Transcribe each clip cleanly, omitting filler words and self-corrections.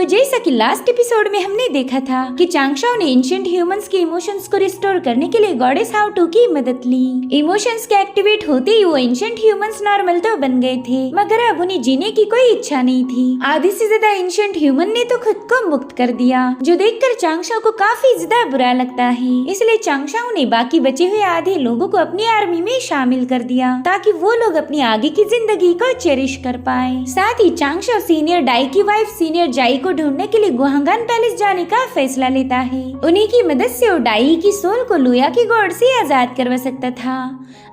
जैसा कि last episode में हमने देखा था कि चांगशाओ ने एंशिएंट ह्यूमंस के इमोशंस को रिस्टोर करने के लिए गॉडेस हाउटू की मदद ली। इमोशंस के एक्टिवेट होते ही वो एंशिएंट ह्यूमंस नॉर्मल तो बन गए थे, मगर अब उन्हें जीने की कोई इच्छा नहीं थी। आधे से ज्यादा एंशिएंट ह्यूमन ने तो खुद को मुक्त कर दिया, जो देखकर चांगशाओ को काफी ज्यादा बुरा लगता है। इसलिए चांगशाओ ने बाकी बचे हुए आधे लोगों को अपनी आर्मी में शामिल कर दिया ताकि वो लोग अपनी आगे की जिंदगी को चेरिश कर पाए। साथ ही चांगशाओ सीनियर डाई की वाइफ सीनियर जाई को ढूंढने के लिए गुहांगान पैलेस जाने का फैसला लेता है। उन्हीं की मदद से वो डाई की सोल को लुया की गोड से आजाद करवा सकता था।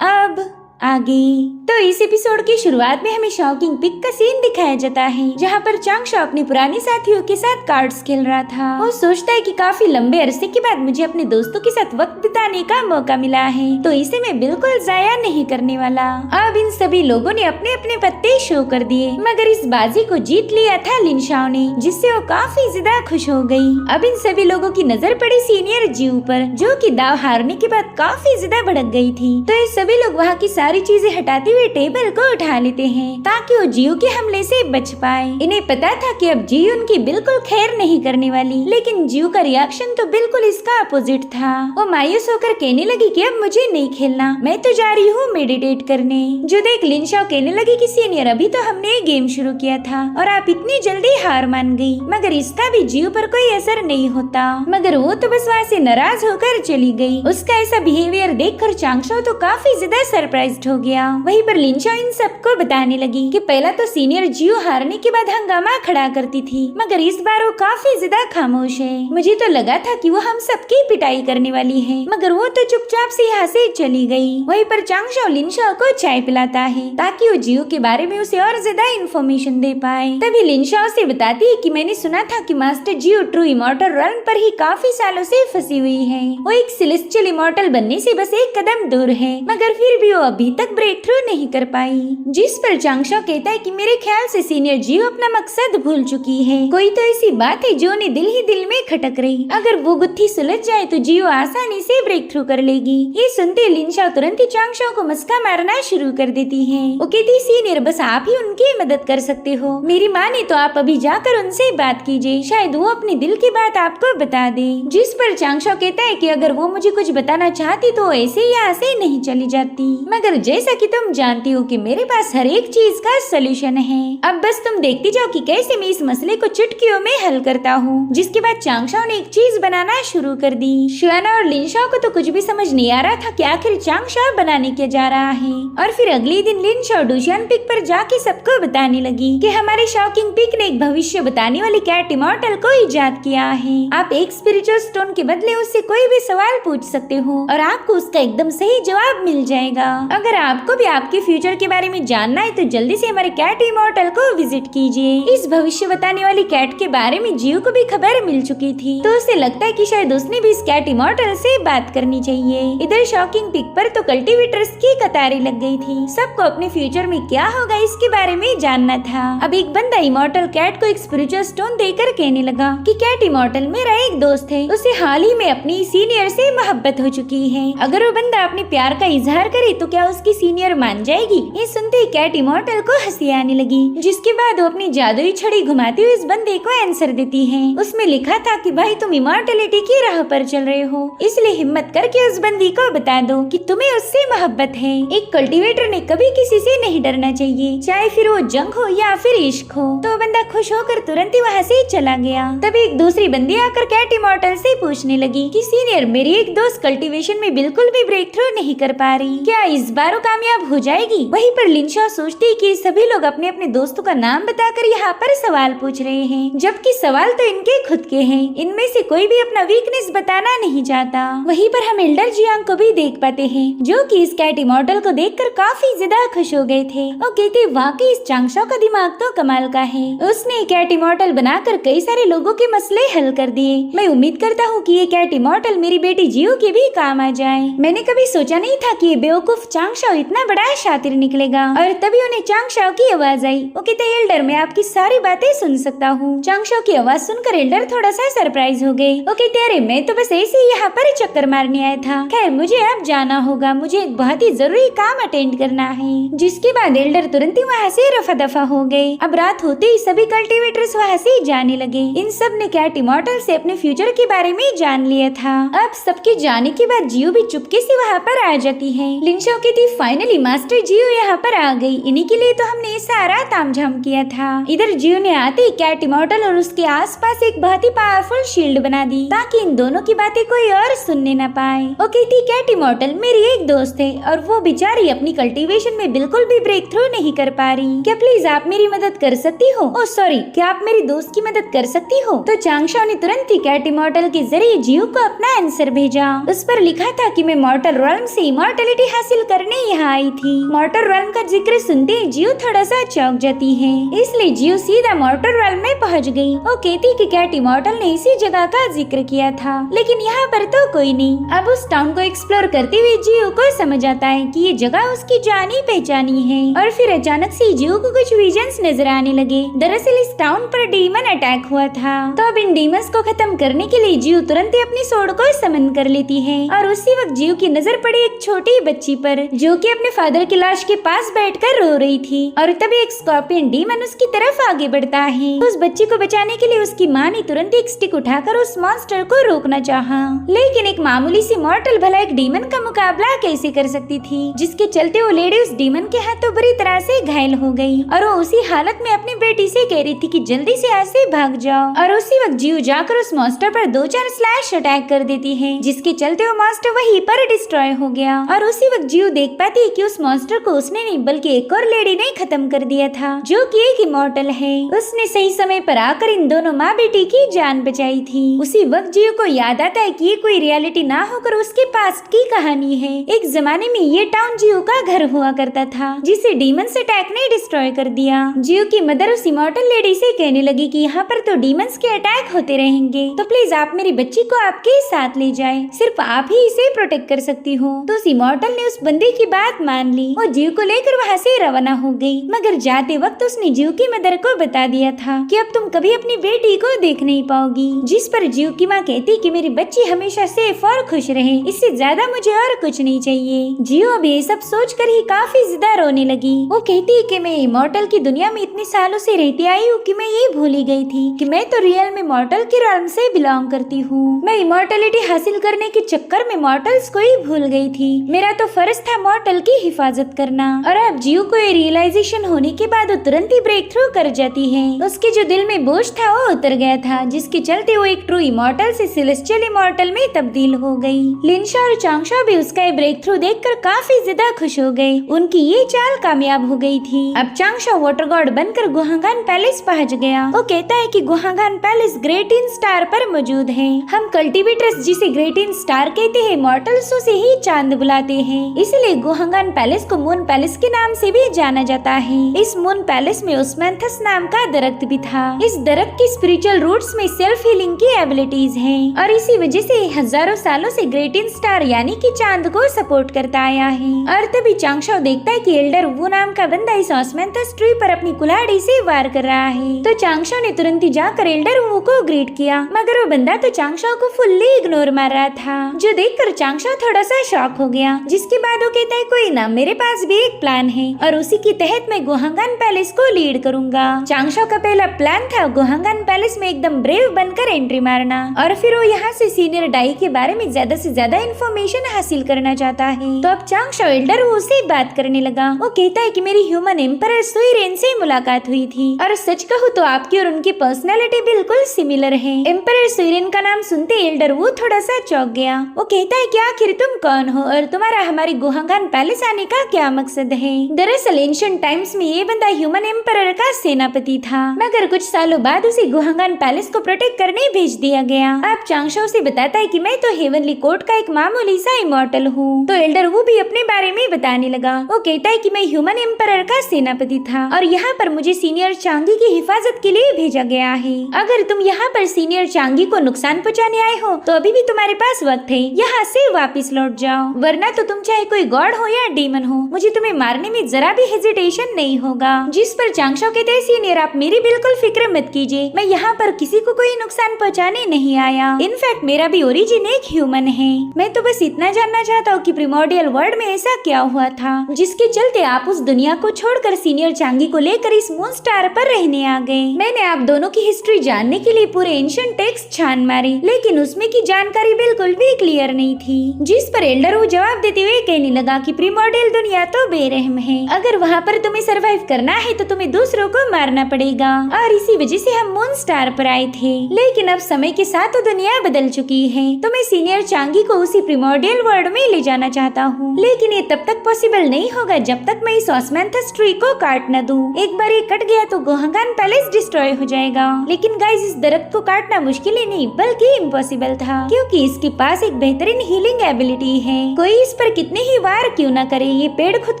अब आगे तो इस एपिसोड की शुरुआत में हमें शॉकिंग पिक का सीन दिखाया जाता है, जहाँ पर चांगशाओ अपने पुराने साथियों के साथ कार्ड्स खेल रहा था। वो सोचता है कि काफी लंबे अरसे के बाद मुझे अपने दोस्तों के साथ वक्त बिताने का मौका मिला है, तो इसे मैं बिल्कुल जाया नहीं करने वाला। अब इन सभी लोगों ने अपने अपने पत्ते शो कर दिए, मगर इस बाजी को जीत लिया था लिनशाओ ने, जिससे वो काफी ज्यादा खुश हो गई। अब इन सभी लोगों की नजर पड़ी सीनियर जियो पर, जो कि दाव हारने के बाद काफी ज्यादा भड़क गई थी। तो ये सभी लोग वहाँ की सारी चीजें हटाते हुए टेबल को उठा लेते हैं ताकि वो जियो के हमले से बच पाए। इन्हें पता था कि अब जियो उनकी बिल्कुल खैर नहीं करने वाली, लेकिन जियो का रिएक्शन तो बिल्कुल इसका अपोजिट था। वो मायूस होकर कहने लगी कि अब मुझे नहीं खेलना, मैं तो जा रही हूँ मेडिटेट करने। जो देख लिनशाओ कहने लगी कि सीनियर अभी तो हमने गेम शुरू किया था और आप इतनी जल्दी हार मान गई, मगर इसका भी जियो पर कोई असर नहीं होता। मगर वो तो बस वहाँ से नाराज होकर चली गई। उसका ऐसा बिहेवियर देखकर चांगशाओ तो काफी ज्यादा सरप्राइज्ड हो गया। वहीं पर लिनशाओ इन सबको बताने लगी कि पहला तो सीनियर जियो हारने के बाद हंगामा खड़ा करती थी, मगर इस बार वो काफी ज्यादा खामोश है। मुझे तो लगा था कि वो हम सबकी पिटाई करने वाली है, मगर वो तो चुपचाप से यहाँ से चली गई। वहीं पर चांगशाओ लिनशाओ को चाय पिलाता है ताकि वो जियो के बारे में उसे और ज्यादा इन्फॉर्मेशन दे पाए। तभी लिनशाओ से बताती है कि मैंने सुना था कि मास्टर जियो ट्रू इमॉर्टल रन पर ही काफी सालों से फंसी हुई है। वो एक सेलेस्टियल इमॉर्टल बनने से बस एक कदम दूर है, मगर फिर भी वो अभी तक ब्रेक थ्रू नहीं कर पाई। जिस पर चांगशाओ कहता है कि मेरे ख्याल से सीनियर जियो अपना मकसद भूल चुकी है। कोई तो ऐसी बात है जो उन्हें दिल ही दिल में खटक रही, अगर वो गुत्थी सुलझ जाए तो जियो आसानी से ब्रेक थ्रू कर लेगी। ये सुनते लिनशाओ तुरंत ही चांगशाओ को मस्का मारना शुरू कर देती है। वो कहती सीनियर बस आप ही उनकी मदद कर सकते हो, मेरी माँ ने तो आप अभी जाकर उनसे बात कीजिए, शायद वो अपने दिल की बात आपको बता दे। जिस पर चांगशाओ कहता है कि अगर वो मुझे कुछ बताना चाहती तो ऐसे यहाँ से नहीं चली जाती, मगर जैसा कि तुम जानती हो कि मेरे पास हर एक चीज का सलूशन है। अब बस तुम देखती जाओ कि कैसे मैं इस मसले को चुटकियों में हल करता हूँ। जिसके बाद चांगशाओ ने एक चीज बनाना शुरू कर दी। शुआना और लिनशाओ को तो कुछ भी समझ नहीं आ रहा था कि आखिर चांगशाओ बनाने क्या जा रहा है। और फिर अगले दिन लिनशाओ डुशियन पिक पर जाके सबको बताने लगी कि हमारे शॉकिंग पिक ने एक भविष्य बताने वाली कैट इमॉर्टल को इजाद किया है। आप एक स्पिरिचुअल स्टोन के बदले उससे कोई भी सवाल पूछ सकते हो और आपको उसका एकदम सही जवाब मिल जाएगा। अगर आपको भी आपके फ्यूचर के बारे में जानना है तो जल्दी से हमारे कैट इमॉर्टल को विजिट कीजिए। इस भविष्य बताने वाली कैट के बारे में जियो को भी खबर मिल चुकी थी, तो उसे लगता है कि शायद उसने भी इस कैट इमॉर्टल से बात करनी चाहिए। इधर शॉकिंग पिक पर तो कल्टीवेटर्स की कतारें लग गई थी। सबको अपने फ्यूचर में क्या होगा इसके बारे में जानना था। अब एक बंदा इमॉर्टल कैट को एक स्पिरिचुअल स्टोन देकर कहने लगा कि कैट इमॉर्टल मेरा एक दोस्त है, उसे हाल ही में अपनी सीनियर से मोहब्बत हो चुकी है। अगर वो बंदा अपने प्यार का इजहार करे तो क्या उसकी सीनियर मान जाएगी। ये सुनते ही कैट इमॉर्टल को हंसी आने लगी, जिसके बाद वो अपनी जादुई छड़ी घुमाते हुए इस बंदे को आंसर देती है। उसमें लिखा था कि भाई तुम इमॉर्टलिटी की राह पर चल रहे हो, इसलिए हिम्मत करके उस बंदी को बता दो कि तुम्हें उससे मोहब्बत है। एक कल्टीवेटर ने कभी किसी से नहीं डरना चाहिए, चाहे फिर वो जंग हो या फिर इश्क हो। तो बंदा खुश होकर तुरंत ही वहाँ से चला गया। तभी एक दूसरी बंदी आकर कैट इमॉर्टल से पूछने लगी कि सीनियर मेरी एक दोस्त कल्टीवेशन में बिल्कुल भी ब्रेक थ्रू नहीं कर पा रही, क्या इस बार वो कामयाब हो जाएगी। वहीं पर लिनशाओ सोचती कि सभी लोग अपने अपने दोस्तों का नाम बताकर यहाँ पर सवाल पूछ रहे हैं, जबकि सवाल तो इनके खुद के हैं। इनमें से कोई भी अपना वीकनेस बताना नहीं चाहता। वहीं पर हम एल्डर जियांग को भी देख पाते हैं, जो कि इस कैट इमॉर्टल को देखकर काफी ज्यादा खुश हो गए थे। वो कहते वाकई इस चांगशाओ का दिमाग तो कमाल का है, उसने कैट इमॉर्टल बनाकर कई सारे लोगों के मसले हल कर दिए। मैं उम्मीद करता हूँ कि ये कैट इमॉर्टल मेरी बेटी जियो के भी काम आ जाए। मैंने कभी सोचा नहीं था कि ये बेवकूफ चांगशाओ इतना बड़ा शातिर निकलेगा। और तभी उन्हें चांगशाओ की आवाज आई। वो कहते एल्डर मैं आपकी सारी बातें सुन सकता हूँ। चांगशाओ की आवाज सुनकर एल्डर थोड़ा सा सरप्राइज हो गए। वो कहते अरे मैं तो बस ऐसे ही यहाँ पर चक्कर मारने आया था। खैर मुझे अब जाना होगा, मुझे एक बहुत ही जरूरी काम अटेंड करना है। जिसके बाद एल्डर तुरंत ही वहाँ से रफा दफा हो गए। अब रात होते ही सभी कल्टीवेटर्स वहाँ से जाने लगे। इन सब ने कैट इमॉर्टल से अपने फ्यूचर के बारे में जान लिया था। अब सबके जाने के बाद जियो भी चुपके से वहाँ पर आ जाती है। लिनशाओ की थी फाइनली मास्टर जियो यहाँ पर आ गई। इन्हीं के लिए तो हमने ये सारा तामझाम किया था। इधर जियो ने आते ही कैट इमॉर्टल और उसके आसपास एक बहुत ही पावरफुल शील्ड बना दी ताकि इन दोनों की बातें कोई और सुनने न पाए। वो कहती कैट इमॉर्टल मेरी एक दोस्त है और वो बेचारी अपनी कल्टीवेशन में बिल्कुल भी ब्रेक थ्रू नहीं कर पा रही। क्या प्लीज आप मेरी मदद कर सकती हो? ओह सॉरी, क्या आप मेरी दोस्त की मदद कर सकती हो? तो चांगशाओ ने तुरंत ही कैट इमॉर्टल के जरिए जियो को अपना आंसर भेजा। उस पर लिखा था कि मैं मॉर्टल रॉल्म से इमॉर्टलिटी हासिल करने यहाँ आई थी। मॉर्टल रॉल्म का जिक्र सुनते ही जियो थोड़ा सा चौंक जाती है, इसलिए जियो सीधा मॉर्टल रॉल्म में पहुँच गई। वो कहती कि कैट इमॉर्टल ने इसी जगह का जिक्र किया था, लेकिन यहाँ पर तो कोई नहीं। अब उस टाउन को एक्सप्लोर करते हुए जियो को समझ आता है कि ये जगह उसकी जानी पहचानी है। और फिर अचानक से जियो को कुछ विजन्स नजर आने लगे। दरअसल इस टाउन पर डीमन अटैक हुआ था। तो अब इन डीमंस को खत्म करने के लिए जियो तुरंत ही अपनी सोड को समन कर लेती है। और उसी वक्त जियो की नजर पड़ी एक छोटी बच्ची पर जो कि अपने फादर की लाश के पास बैठकर रो रही थी। और तभी एक स्कॉर्पियन डीमन उसकी तरफ आगे बढ़ता है। उस बच्ची को बचाने के लिए उसकी माँ ने तुरंत एक स्टिक उठाकर उस मॉन्स्टर को रोकना चाहा, लेकिन एक मामूली सी मॉर्टल भला एक डीमन का मुकाबला कैसे कर सकती थी, जिसके चलते वो लेडी उस डीमन के हाथों बुरी तरह से घायल हो गई। और वो उसी हालत में अपनी बेटी से कह रही थी कि जल्दी से यहाँ से भाग जाओ। और उसी वक्त जियो जाकर उस मॉन्स्टर पर 2-4 स्लैश अटैक कर देती है, जिसके चलते वो मॉन्स्टर वहीं पर डिस्ट्रॉय हो गया। और उसी वक्त जियो देख पाती है कि उस मॉन्स्टर को उसने नहीं बल्कि एक और लेडी ने खत्म कर दिया था, जो कि एक इमॉर्टल है। उसने सही समय पर आकर इन दोनों माँ बेटी की जान बचाई थी। उसी वक्त जियो को याद आता है कि ये कोई रियलिटी ना होकर उसके पास्ट की कहानी है। एक जमाने में ये टाउन जियो का घर हुआ करता था, जिसे डीमंस अटैक ने डिस्ट्रॉय कर दिया। जियो की मदर उस इमॉर्टल लेडी से कहने लगी कि यहाँ पर तो डीमंस के अटैक होते रहेंगे, तो प्लीज आप मेरी बच्ची को आपके साथ ले जाए, सिर्फ आप ही इसे प्रोटेक्ट कर सकती हो। तो उस इमॉर्टल ने उस बंदे की बात मान ली और जियो को लेकर वहाँ से रवाना हो गई। मगर जाते वक्त उसने जियो की मदर को बता दिया था कि अब तुम कभी अपनी बेटी को देख नहीं पाओगी। जिस पर जियो की माँ कहती कि मेरी बच्ची हमेशा सेफ और खुश रहे, इससे ज्यादा मुझे और कुछ नहीं चाहिए। जियो अब ये सब सोचकर ही काफी ज्यादा रोने लगी। वो कहती कि मैं इमॉर्टल की दुनिया में इतने सालों से रहती आई हूँ कि मैं ये भूल ही गई थी कि मैं तो रियल में मॉर्टल की रॉल्म से बिलोंग करती हूँ। मैं इमॉर्टलिटी हासिल करने के चक्कर में मॉर्टल्स को ही भूल गई थी। मेरा तो फर्ज था मॉर्टल की हिफाजत करना। और अब जियो को ये रियलाइजेशन होने के बाद वो तुरंत ही ब्रेक थ्रू कर जाती है। उसके जो दिल में बोझ था वो उतर गया था, जिसके चलते वो एक ट्रू इमॉर्टल से सेलेस्टियल इमॉर्टल में तब्दील हो गई। लिनशाओ और चांगशाओ भी उसका ये ब्रेक थ्रू देखकर काफी ज्यादा खुश हो गए। उनकी ये चाल कामयाब हो गई थी। अब चांगशाओ वाटर गॉड बनकर गुहागान पैलेस पहुंच गया। वो कहता है कि गुहागान पैलेस ग्रेट इन स्टार पर मौजूद है। हम कल्टीवेटर्स जिसे ग्रेट इन स्टार कहते हैं, मॉर्टल्स से ही चांद बुलाते हैं, इसलिए गुहागान पैलेस को मून पैलेस के नाम से भी जाना जाता है। इस मून पैलेस में ओस्मेंथस नाम का दरख्त भी था। इस दरख्त की स्पिरिचुअल रूट्स में सेल्फ हीलिंग की एबिलिटीज हैं और इसी वजह से हजारों सालों से ग्रेट इन स्टार यानी कि चांद को सपोर्ट करता आया है। और तभी चांगशाओ देखता है कि एल्डर वो नाम का बंदा इस ओस्मेंथस ट्री पर अपनी कुल्हाड़ी से वार कर रहा है। तो चांगशाओ ने तुरंत ही जाकर एल्डर वो को ग्रीट किया, मगर वो बंदा तो चांगशाओ को फुल्ली इग्नोर मार रहा था, जो देखकर चांगशाओ थोड़ा सा शॉक हो गया। जिसके बाद वो कहता है कोई ना, मेरे पास भी एक प्लान है और उसी के तहत मैं गुहागान पैलेस को लीड करूंगा। चांगशाओ का पहला प्लान था गुहागान पैलेस में एकदम ब्रेव बनकर एंट्री मारना और फिर वो यहाँ से सीनियर डाई के बारे में ज्यादा से ज्यादा इन्फॉर्मेशन हासिल करना चाहता है। तो अब चांगशाओ एल्डर वो से बात करने लगा। वो कहता है कि मेरी ह्यूमन एम्परर सुइरेन से मुलाकात हुई थी और सच कहूँ तो आपकी और उनकी पर्सनालिटी बिल्कुल सिमिलर है। एम्परर सुइरेन का नाम सुनते एल्डर वो थोड़ा सा चौंक गया। वो कहता है कि आखिर तुम कौन हो और तुम्हारा हमारे गुहागान पैलेस आने का क्या मकसद है? दरअसल एंशिएंट टाइम्स में ये बंदा ह्यूमन एम्परर का सेनापति था, मगर कुछ सालों बाद उसे गुहागान पैलेस को प्रोटेक्ट करने भेज दिया गया। अब चांगशाओ से बताता है कि मैं तो हेवनली कोर्ट का एक मामूली सा इमॉर्टल हूँ। तो एल्डर वो भी अपने बारे में बताने लगा। वो कहता है कि मैं ह्यूमन एम्परर का सेनापति था और यहाँ पर मुझे सीनियर चांगी की हिफाजत के लिए भेजा गया है। अगर तुम यहाँ पर सीनियर चांगी को नुकसान पहुँचाने आए हो तो अभी भी तुम्हारे पास वक्त है, यहाँ से वापिस लौट जाओ, वरना तो तुम चाहे कोई गॉड हो या डीमन हो, मुझे तुम्हें मारने में जरा भी हेजिटेशन नहीं होगा। जिस पर चांगशाओ कहते हैं, सीनियर आप मेरी बिल्कुल फिक्र मत कीजिए, मैं यहाँ पर किसी को कोई नुकसान पहुँचाने नहीं आया। इनफैक्ट मेरा भी ओरिजिन एक ह्यूमन है। मैं तो बस इतना जानना चाहता हूँ कि प्रिमोर्डियल वर्ल्ड में ऐसा क्या हुआ था जिसके चलते आप उस दुनिया को छोड़कर सीनियर चांगी को लेकर इस मून स्टार पर रहने आ गए। मैंने आप दोनों की हिस्ट्री जानने के लिए पूरे एंशिएंट टेक्स्ट छान मारे, लेकिन उसमें की जानकारी बिल्कुल भी क्लियर नहीं थी। जिस पर एल्डर वो जवाब देते हुए कहने लगा कि प्रिमोर्डियल दुनिया तो बेरहम है, अगर वहाँ पर तुम्हें सरवाइव करना है तो तुम्हें दूसरों को मारना पड़ेगा, और इसी वजह से हम मून स्टार पर आए थे। लेकिन अब समय के साथ तो दुनिया बदल चुकी है, तो मैं सीनियर चांगी को उसी प्रिमोर्डियल वर्ल्ड में ले जाना चाहता हूँ, लेकिन ये तब तक पॉसिबल नहीं होगा जब तक मैं इस ऑस्मेंथस ट्री को काट न दूं। एक बार ये कट गया तो गोहागान पैलेस डिस्ट्रॉय हो जाएगा। लेकिन गाइस, इस दरख्त को काटना मुश्किल ही नहीं बल्कि इम्पॉसिबल था, क्योंकि इसके पास एक बेहतरीन हीलिंग एबिलिटी है। कोई इस पर कितने ही वार क्यों न करे, ये पेड़ खुद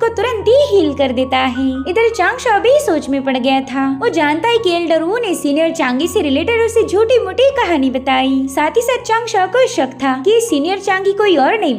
को तुरंत ही हील कर देता है। इधर चांगशाओ भी सोच में पड़ गया था। वो जानता है कि एल्डर वू ने सीनियर चांगी से रिलेटेड उसे झूठी मूठी कहानी बताई। साथ ही साथ चांगशाओ को शक था कि सीनियर चांगी कोई और नहीं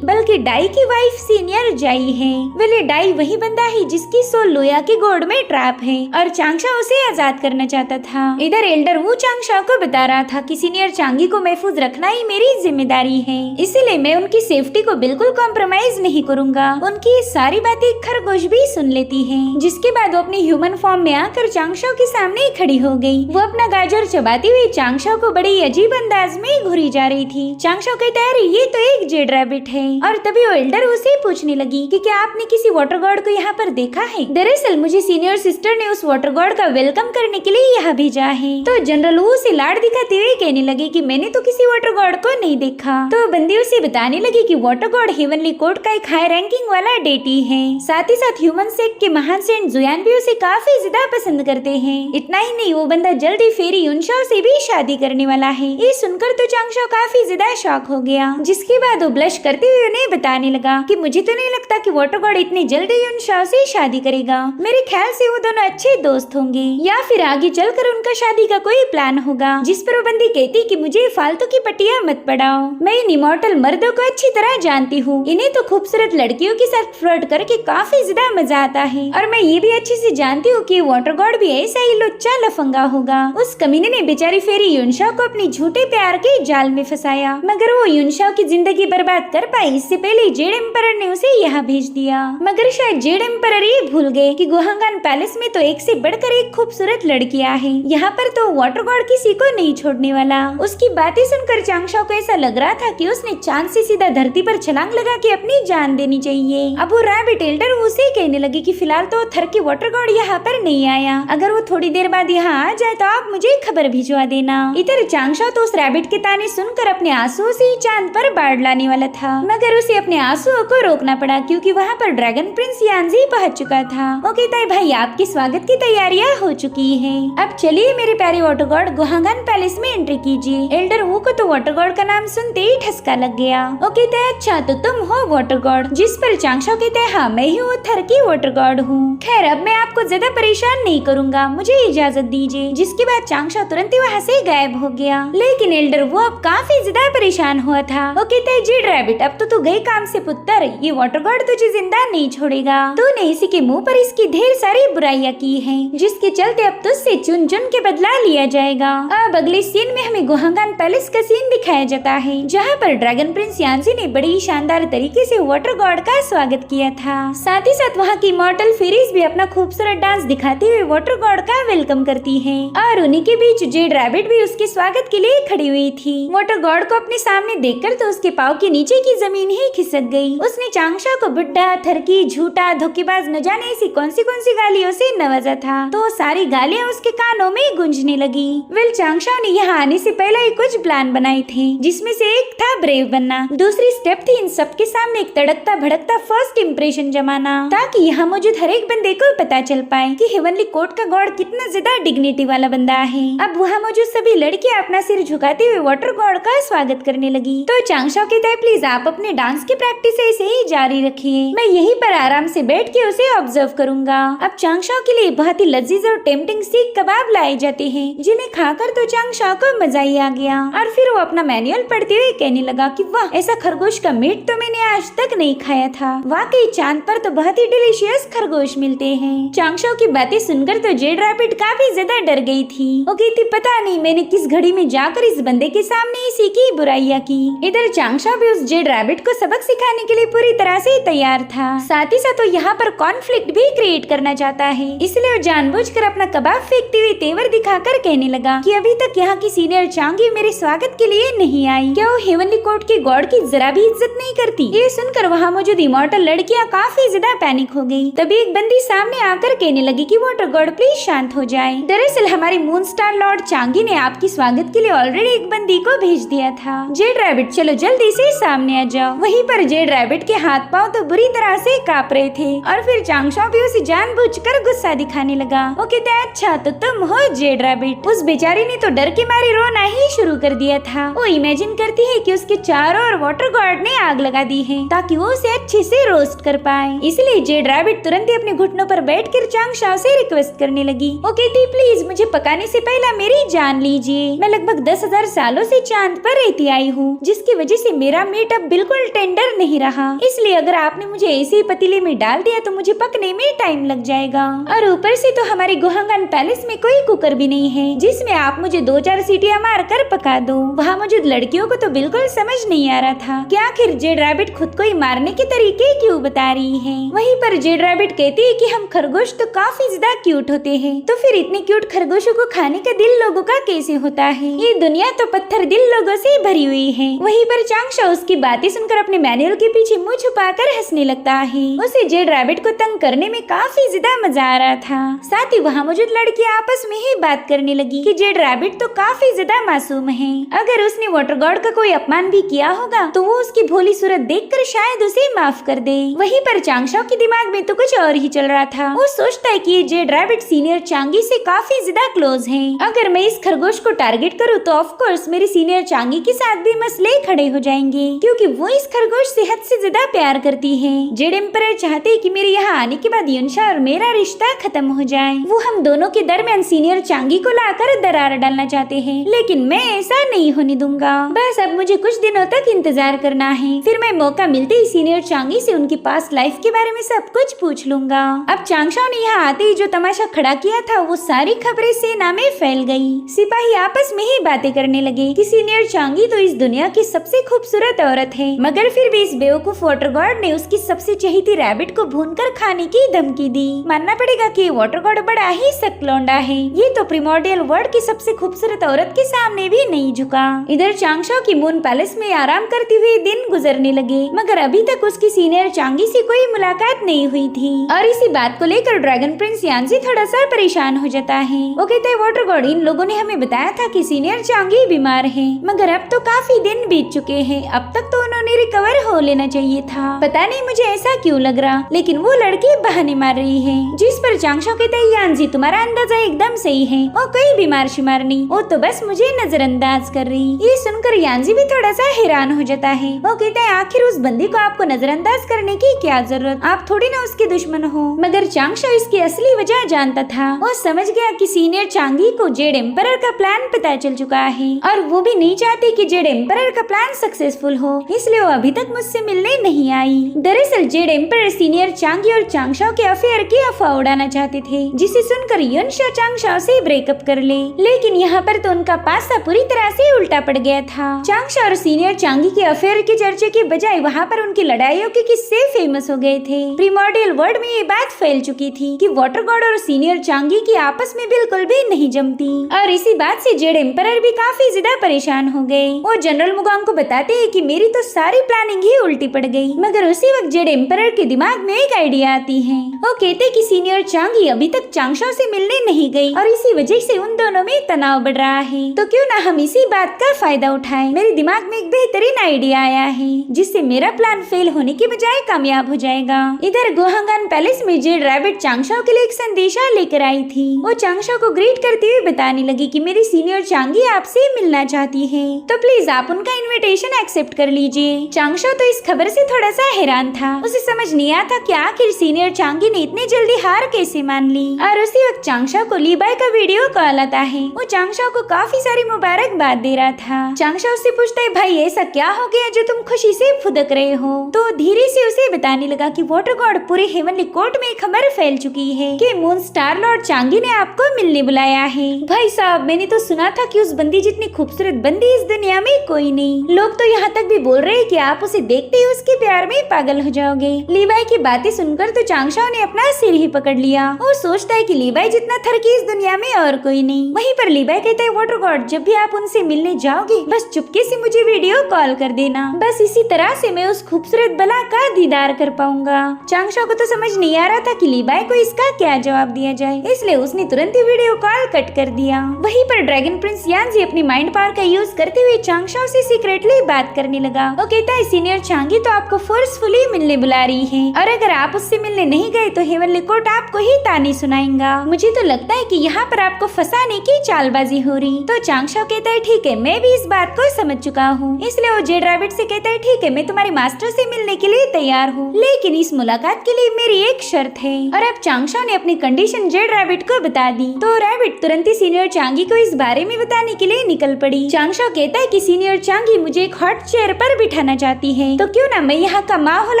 बल्कि डाई की वाइफ सीनियर जाई है। वेले डाई वही बंदा है जिसकी सोल लोया के गोड में ट्रैप है, और चांगशाओ उसे आजाद करना चाहता था। इधर एल्डर वू चांगशाओ को बता रहा था कि सीनियर चांगी को महफूज रखना ही मेरी जिम्मेदारी है, इसलिए मैं उनकी सेफ्टी को बिल्कुल कॉम्प्रोमाइज नहीं करूंगा। उनकी सारी बातें खरगोश भी सुन लेती है। जिसके बाद वो अपनी ह्यूमन फॉर्म में आकर चांगशाओ के सामने खड़ी हो गई। वो अपना गाजर चबाती हुई चांगशाओ को बड़ी अजीब अंदाज में घूरी जा रही थी। चांगशाओ कहता है, ये तो एक जेड रैबिट है। और तभी वो एल्डर उसे पूछने लगी कि क्या आपने किसी वाटर गॉड को यहाँ पर देखा है? दरअसल मुझे सीनियर सिस्टर ने उस वाटर गॉड का वेलकम करने के लिए यहाँ भेजा है। तो जनरल वू से लाड़ दिखाते हुए कहने लगे कि मैंने तो किसी वाटर गॉड को नहीं देखा। तो बंदी उसे बताने लगी कि वाटर गॉड हेवनली कोर्ट का एक हाई रैंकिंग वाला डेटी है। साथ ही साथ ह्यूमन सेक्ट के महान सेंट जुयान भी उसे काफी ज्यादा पसंद करते हैं। इतना ही नहीं, वो बंदा जल्दी फेरी युनशाओ से भी शादी करने वाला है। ये सुनकर तो चांगशाओ काफी ज्यादा शॉक हो गया। जिसके बाद वो ब्लश करते हुए उन्हें बताने लगा कि मुझे तो नहीं लगता कि वाटर गॉड इतनी जल्दी युनशाओ से शादी करेगा। मेरे ख्याल से वो दोनों अच्छे दोस्त होंगे, या फिर आगे चलकर उनका शादी का कोई प्लान होगा। जिस पर वो बंदी कहती कि मुझे फालतू की पट्टियां मत पढ़ाओ, मैं इन इमॉर्टल मर्दों को अच्छी तरह जानती हूँ। इन्हें तो खूबसूरत लड़कियों के साथ फ्लर्ट करके काफी ज्यादा मजा आता है, और मैं ये भी अच्छे से जानती हूँ कि वाटर गॉड भी ऐसा ही लुच्चा लफंगा होगा। उस कमीने ने बेचारी फेरी युनशाओ को अपनी झूठे प्यार के जाल में फंसाया, मगर वो युनशाओ की जिंदगी बर्बाद कर पाई इससे पहले जेड एम्परर ने उसे यहाँ भेज दिया। मगर शायद जेड एम्परर ये भूल गए कि गोहागान पैलेस में तो एक से बढ़कर एक खूबसूरत लड़कियां हैं। यहाँ पर तो वाटर गॉड किसी को नहीं छोड़ने वाला। उसकी बातें सुनकर चांगशाओ को ऐसा लग रहा था कि उसने चांद से सीधा धरती पर छलांग लगा के अपनी जान देनी चाहिए। अब वो रैबिट एल्डर उसे कहने लगी कि फिलहाल तो थर के वाटर गॉड यहाँ पर नहीं आया, अगर वो थोड़ी देर बाद यहाँ आ जाए तो आप मुझे खबर भिजवा देना। इधर चांगशाओ तो उस रैबिट के ताने सुनकर अपने आंसुओं से चांद पर बाढ़ लाने वाला था, मगर उसे अपने आंसुओं को रोकना पड़ा क्योंकि वहाँ पर ड्रैगन प्रिंस यांजी पहुँच चुका था। वो कहता है, भाई आपके स्वागत की तैयारियां हो चुकी है, अब चलिए मेरे प्यारे वाटर गॉड गोहागान पैलेस में एंट्री कीजिए। एल्डर वू को तो वाटर गॉड का नाम सुनते ही ठसका लग गया। वो कहता है, अच्छा तो तुम हो वाटर गॉड? जिस पर चांगशाओ कहता है, हाँ मैं ही वो थर की वाटर गॉड हूँ। खैर अब मैं आपको ज्यादा परेशान नहीं करूँगा, मुझे इजाजत दीजिए। जिसके बाद चांगशाओ तुरंत ही वहाँ से गायब हो गया। लेकिन एल्डर वो अब काफी ज्यादा परेशान हुआ था। वो कहता है, जेड रैबिट अब तो तू गई काम से पुत्र, ये वाटर गॉड तुझे जिंदा नहीं छोड़ेगा। तूने इसी के मुंह पर इसकी ढेर सारी बुराइयां की हैं, जिसके चलते अब तुझसे चुन चुन के बदला लिया जाएगा। अब अगले सीन में हमें गोहागान पैलेस का सीन दिखाया जाता है, जहाँ पर ड्रैगन प्रिंस यांजी ने बड़ी ही शानदार तरीके से वाटर गॉड का स्वागत किया था। साथ ही साथ वहाँ की मॉर्टल फेरीज भी अपना खूबसूरत डांस दिखाते हुए वाटर गॉड का वेलकम करती है, और उन्हीं के बीच जेड रैबिट भी उसके स्वागत के लिए खड़ी हुई थी। वाटर गॉड को अपने सामने देखकर तो उसके पाँव के नीचे की जमीन ही खिसक गई। उसने चांगशाओ को बुड्ढा, थरकी, झूठा, धोखेबाज न जाने ऐसी कौन सी गालियों से नवाजा था, तो सारी गालियाँ उसके कानों में गूंजने लगी। वेल चांगशाओ ने यहाँ आने से पहले ही कुछ प्लान बनाए थे, जिसमें से एक था ब्रेव बनना, दूसरी स्टेप थी इन सबके सामने एक तड़कता भड़कता फर्स्ट इम्प्रेशन जमाना, ताकि यहाँ मौजूद हर एक बंदे को पता चल पाए कि हेवनली कोर्ट का गॉड कितना ज्यादा डिग्निटी वाला बंदा है। अब वहाँ मौजूद सभी लड़कियां अपना सिर झुकाते हुए वाटर गॉड का स्वागत करने लगी। तो चांगशाओ कहता है, प्लीज आप अपने डांस की प्रैक्टिस ऐसे ही जारी रखिए, मैं यहीं पर आराम से बैठ के उसे ऑब्जर्व करूंगा। अब चांगशाओ के लिए बहुत ही लजीज और टेम्पटिंग सीख कबाब लाए जाते हैं, जिन्हें खाकर तो चांगशाओ को मजा ही आ गया। और फिर वो अपना मैनुअल पढ़ते हुए कहने लगा कि वाह, ऐसा खरगोश का मीट तो मैंने आज तक नहीं खाया था। वाकई चांद पर तो बहुत ही डिलीशियस खरगोश मिलते हैं। चांगशाओ की बातें सुनकर तो जेड रैबिट काफी ज्यादा डर गई थी। वो कहती पता नहीं मैंने किस घड़ी में जाकर इस बंदे के सामने इसी की बुराइयां की। इधर चांगशाओ भी उस जेड रैबिट को सबक सिखाने के लिए पूरी तरह से तैयार था। साथ ही साथ वो यहाँ पर कॉन्फ्लिक्ट भी क्रिएट करना चाहता है, इसलिए वो जानबूझकर अपना कबाब फेंकते हुए तेवर दिखाकर कहने लगा कि अभी तक यहाँ की सीनियर चांगी मेरे स्वागत के लिए नहीं आई। क्या वो हेवनली कोर्ट के गॉड की जरा भी इज्जत नहीं करती? ये सुनकर वहाँ मौजूद इमॉर्टल लड़कियाँ काफी ज्यादा पैनिक हो गयी। तभी एक बंदी सामने आकर कहने लगी कि वाटर गॉड प्लीज शांत हो जाए। दरअसल हमारी मून स्टार लॉर्ड चांगी ने आपके स्वागत के लिए ऑलरेडी एक बंदी को भेज दिया था। जेड रैबिट चलो जल्दी से सामने आ जाओ। वहीं पर जेड रैबिट के हाथ पाँव तो बुरी तरह से कांप रहे थे और फिर चांगशाओ भी उसे जानबूझकर गुस्सा दिखाने लगा। वो कहते अच्छा तो तुम हो जेड रैबिट। उस बेचारी ने तो डर के मारे रोना ही शुरू कर दिया था। वो इमेजिन करती है कि उसके चारों ओर वाटर गॉड ने आग लगा दी है ताकि वो उसे अच्छे से रोस्ट कर पाए। इसलिए जेड रैबिट तुरंत ही अपने घुटनों पर बैठकर चांगशाओ से रिक्वेस्ट करने लगी। वो कहती प्लीज मुझे पकाने से पहले मेरी जान लीजिए। मैं लगभग 10,000 सालों से चांद पर रहती आई हूँ, जिसकी वजह से मेरा मीट अब बिल्कुल टेंडर नहीं रहा। इसलिए अगर आपने मुझे ऐसे ही पतीले में डाल दिया तो मुझे पकने में टाइम लग जाएगा। और ऊपर से तो हमारे गुहांगन पैलेस में कोई कुकर भी नहीं है जिसमें आप मुझे 2-4 सीटियां मार कर पका दो। वहाँ मौजूद लड़कियों को तो बिल्कुल समझ नहीं आ रहा था कि आखिर जेड रैबिट खुद को ही मारने के तरीके क्यों बता रही है। वहीं पर जेड रैबिट कहती है कि हम खरगोश तो काफी ज्यादा क्यूट होते हैं, तो फिर इतने क्यूट खरगोशों को खाने का दिल लोगों का कैसे होता है? ये दुनिया तो पत्थर दिल लोगों से भरी हुई है। वहीं पर चांगशाओ उसकी बातें सुनकर अपने मैनुअल के पीछे मुंह छुपाकर हंसने लगता है। उसे जेड रैबिट को तंग करने में काफी ज्यादा मजा आ रहा था। साथ ही वहाँ मौजूद लड़कियां आपस में ही बात करने लगी कि जेड रैबिट तो काफी ज्यादा मासूम है। अगर उसने वाटर गॉड का कोई अपमान भी किया होगा तो वो उसकी भोली सूरत देखकर शायद उसे माफ कर दे। वहीं पर चांगशाओ के दिमाग में तो कुछ और ही चल रहा था। वो सोचता है कि ये जेड रैबिट सीनियर चांगी से काफी ज्यादा क्लोज है। अगर मैं इस खरगोश को टारगेट करूँ तो ऑफ कोर्स मेरी सीनियर चांगी के साथ भी मसले खड़े हो जाएंगे, क्योंकि वो इस खरगोश से हद से ज्यादा प्यार करती है। जेड एम्परर चाहते हैं कि मेरे यहाँ आने के बाद युनशा और मेरा रिश्ता खत्म हो जाए। वो हम दोनों के दरमियान सीनियर चांगी को लाकर दरार डालना चाहते हैं, लेकिन मैं ऐसा नहीं होने दूंगा। बस अब मुझे कुछ दिनों तक इंतजार करना है, फिर मैं मौका मिलते ही सीनियर चांगी से उनकी पास्ट लाइफ के बारे में सब कुछ पूछ लूंगा। अब चांगशाओ ने यहाँ आते ही जो तमाशा खड़ा किया था वो सारी खबरें सेना में फैल गई। सिपाही आपस में ही बातें करने लगे कि सीनियर चांगी तो इस दुनिया की सबसे खूबसूरत औरत है, मगर फिर भी इस बेवकूफ वाटर गॉड ने उसकी सबसे चहेती रैबिट को भूनकर खाने की धमकी दी। मानना पड़ेगा कि वाटर गॉड बड़ा ही सख्त लौंडा है। ये तो प्रिमोर्डियल वर्ल्ड की सबसे खूबसूरत औरत के सामने भी नहीं झुका। इधर चांगशाओ की मून पैलेस में आराम करते हुए दिन गुजरने लगे, मगर अभी तक उसकी सीनियर चांगी से कोई मुलाकात नहीं हुई थी। और इसी बात को लेकर ड्रैगन प्रिंस यांजी थोड़ा सा परेशान हो जाता है। वो कहते हैं वाटर गॉड इन लोगों ने हमें बताया था कि सीनियर चांगी बीमार है, मगर अब तो काफी दिन बीत चुके हैं, अब तक तो उन्होंने रिकवर हो लेना चाहिए था। पता नहीं मुझे ऐसा क्यों लग रहा, लेकिन वो लड़की बहाने मार रही है। जिस पर चांगशाओ कहते हैं यांजी तुम्हारा अंदाजा एकदम सही है, वो कोई बीमार शिमार नहीं, वो तो बस मुझे नजरअंदाज कर रही। ये सुनकर यांजी भी थोड़ा सा हैरान हो जाता है। वो कहता है आखिर उस बंदी को आपको नजरअंदाज करने की क्या जरूरत, आप थोड़ी ना उसके दुश्मन हो। मगर चांगशाओ इसकी असली वजह जानता था। वो समझ गया कि सीनियर चांगी को जेड एम्परर का प्लान पता चल चुका है और वो भी नहीं चाहती कि जेड एम्परर का प्लान सक्सेसफुल हो, इसलिए वो अभी तक मुझसे मिलने नहीं आई। दरअसल जेड एम्परर सीनियर चांगी और चांगशाओ के अफेयर की अफवाह उड़ाना चाहते थे, जिसे सुनकर युनशा चांगशाओ से ब्रेकअप कर ले। लेकिन यहाँ पर तो उनका पासा पूरी तरह से उल्टा पड़ गया था। चांगशाओ और सीनियर चांगी के अफेयर के चर्चे के बजाय वहाँ पर उनकी लड़ाइयों के किस्से फेमस हो गए थे। प्रीमोर्डियल वर्ल्ड में ये बात फैल चुकी थी कि वाटर गॉड और सीनियर चांगी की आपस में बिल्कुल भी नहीं जमती, और इसी बात से जेड एम्परर भी काफी ज्यादा परेशान हो गए। वो जनरल मुगांग को बताते हैं कि मेरी तो सारी प्लानिंग ही उल्टी पड़ गई। मगर उसी वक्त जेड एम्परर के दिमाग में एक आइडिया आती है। वो कहते कि सीनियर चांगी अभी तक चांगशाओ से मिलने नहीं गई और इसी वजह से उन दोनों में तनाव बढ़ रहा है, तो क्यों ना हम इसी बात का फायदा उठाएं। मेरे दिमाग में एक बेहतरीन आइडिया आया है जिससे मेरा प्लान फेल होने के बजाय कामयाब हो जाएगा। इधर गुहांगन पैलेस में जेड रैबिट चांगशाओ के लिए एक संदेशा लेकर आई थी। वो चांगशाओ को ग्रीट करते हुए बताने लगी कि मेरी सीनियर चांगी आपसे मिलना चाहती है, तो प्लीज आप उनका इनविटेशन एक्सेप्ट कर लीजिए। चांगशाओ तो इस खबर से थोड़ा सा हैरान था। उसे समझ नहीं आता कि आखिर सीनियर चांगी ने इतनी जल्दी हार कैसे मान ली। और उसी वक्त चांगशाओ को लीबाई का वीडियो कॉल आता है। वो चांगशाओ को काफी सारी मुबारकबाद दे रहा था। चांगशाओ से पूछता है भाई ऐसा क्या हो गया जो तुम खुशी से फुदक रहे हो। हो। तो धीरे से उसे बताने लगा कि वाटर गॉड पूरे हेवनली कोर्ट में खबर फैल चुकी है कि मून स्टार लॉर्ड चांगी ने आपको मिलने बुलाया है। भाई साहब, मैंने तो सुना था कि उस बंदी जितनी खूबसूरत बंदी इस दुनिया में कोई नहीं। लोग तो यहाँ तक भी बोल रहे हैं कि आप उसे देखते ही उसके प्यार में पागल हो जाओगे। लीवाई की बातें सुनकर तो चांगशाओ ने अपना सिर ही पकड़ लिया और सोचता है कि लीवाई जितना थरकी इस दुनिया में और कोई नहीं। वहीं पर लीवाई कहता है, वाटर गॉड जब भी आप उनसे मिलने जाओगे बस चुपके से मुझे वीडियो कॉल कर देना। बस इसी तरह से मैं उस खूबसूरत बला का दीदार कर पाऊंगा। चांगशाओ को तो समझ नहीं आ रहा था कि लीवाई को इसका क्या जवाब दिया जाए, इसलिए उसने तुरंत ही वीडियो कॉल कट कर दिया। वहीं पर ड्रैगन प्रिंस यांजी अपनी माइंड पावर का यूज करते हुए चांगशाओ से सीक्रेटली बात करने लगा। वो कहता है, सीनियर चांगी तो आपको फोर्सफुली मिलने बुला रही है और अगर आप उससे मिलने नहीं गए तो हेवनली कोर्ट आपको ही ताने सुनाएगा। मुझे तो लगता है कि यहाँ पर आपको फंसाने की चालबाजी हो रही। तो चांगशाओ कहता है, ठीक है, मैं भी इस बात को समझ चुका हूँ। इसलिए वो जेड रैबिट से कहता है, ठीक है, मैं तुम्हारे मास्टर से मिलने के लिए तैयार हूँ, लेकिन इस मुलाकात के लिए मेरी एक शर्त है। और अब चांगशाओ ने अपनी कंडीशन जेड रैबिट को बता दी। तो रैबिट तुरंत ही सीनियर चांगी को इस बारे में बताने के लिए निकल पड़ी। चांगशाओ कहता है कि सीनियर चांगी मुझे एक हॉट चेयर पर बिठाना चाहती है, तो क्यों ना मैं यहाँ का माहौल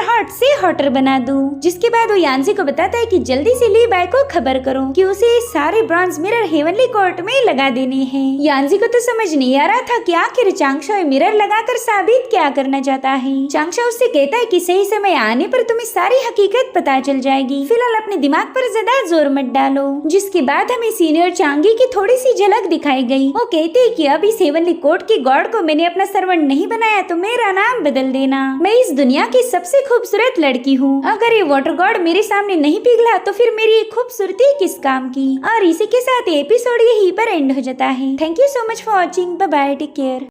हॉट से हॉटर बना दूं। जिसके बाद वो यांजी को बताता है कि जल्दी से लीवाई को खबर करो कि उसे सारे ब्रॉन्ज मिरर हेवनली कोर्ट में लगा देने हैं। यांजी को तो समझ नहीं आ रहा था कि आखिर चांगशाओ मिरर लगाकर साबित क्या करना चाहता है। चांगशाओ उससे कहता है कि सही समय आने पर तुम्हें सारी हकीकत पता चल जाएगी, फिलहाल अपने दिमाग पर ज्यादा जोर मत डालो। जिसके बाद हमें सीनियर चांगी की थोड़ी सी झलक दिखाई गई। वो कहती है कि अब इस हेवनली कोर्ट के गॉड को मैंने अपना सर्वेंट नहीं बनाया तो मेरा नाम बदल देना। मैं इस दुनिया की सबसे खूबसूरत लड़की हूँ। अगर ये वाटर गॉड मेरे सामने नहीं पिघला तो फिर मेरी ये खूबसूरती किस काम की। और इसी के साथ एपिसोड यहीं पर एंड हो जाता है। Thank you so much for watching. Bye bye, take care.